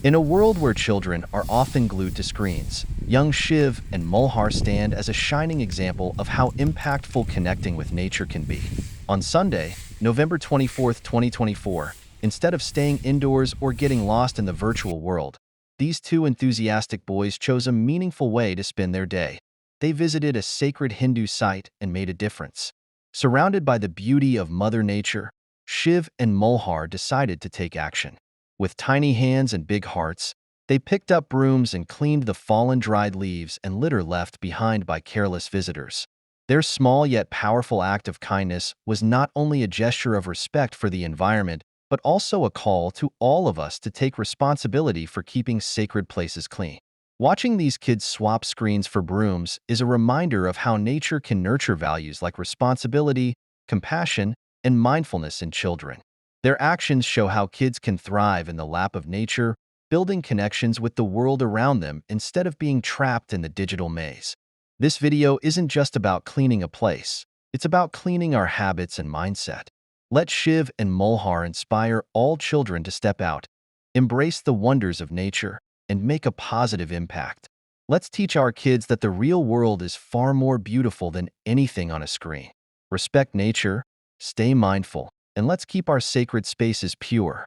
In a world where children are often glued to screens, young Shiv and Mulhar stand as a shining example of how impactful connecting with nature can be. On Sunday, November 24th, 2024, instead of staying indoors or getting lost in the virtual world, these two enthusiastic boys chose a meaningful way to spend their day. They visited a sacred Hindu site and made a difference. Surrounded by the beauty of Mother Nature, Shiv and Mulhar decided to take action. With tiny hands and big hearts, they picked up brooms and cleaned the fallen dried leaves and litter left behind by careless visitors. Their small yet powerful act of kindness was not only a gesture of respect for the environment, but also a call to all of us to take responsibility for keeping sacred places clean. Watching these kids swap screens for brooms is a reminder of how nature can nurture values like responsibility, compassion, and mindfulness in children. Their actions show how kids can thrive in the lap of nature, building connections with the world around them instead of being trapped in the digital maze. This video isn't just about cleaning a place, it's about cleaning our habits and mindset. Let Shiv and Mulhar inspire all children to step out, embrace the wonders of nature, and make a positive impact. Let's teach our kids that the real world is far more beautiful than anything on a screen. Respect nature, stay mindful, and let's keep our sacred spaces pure.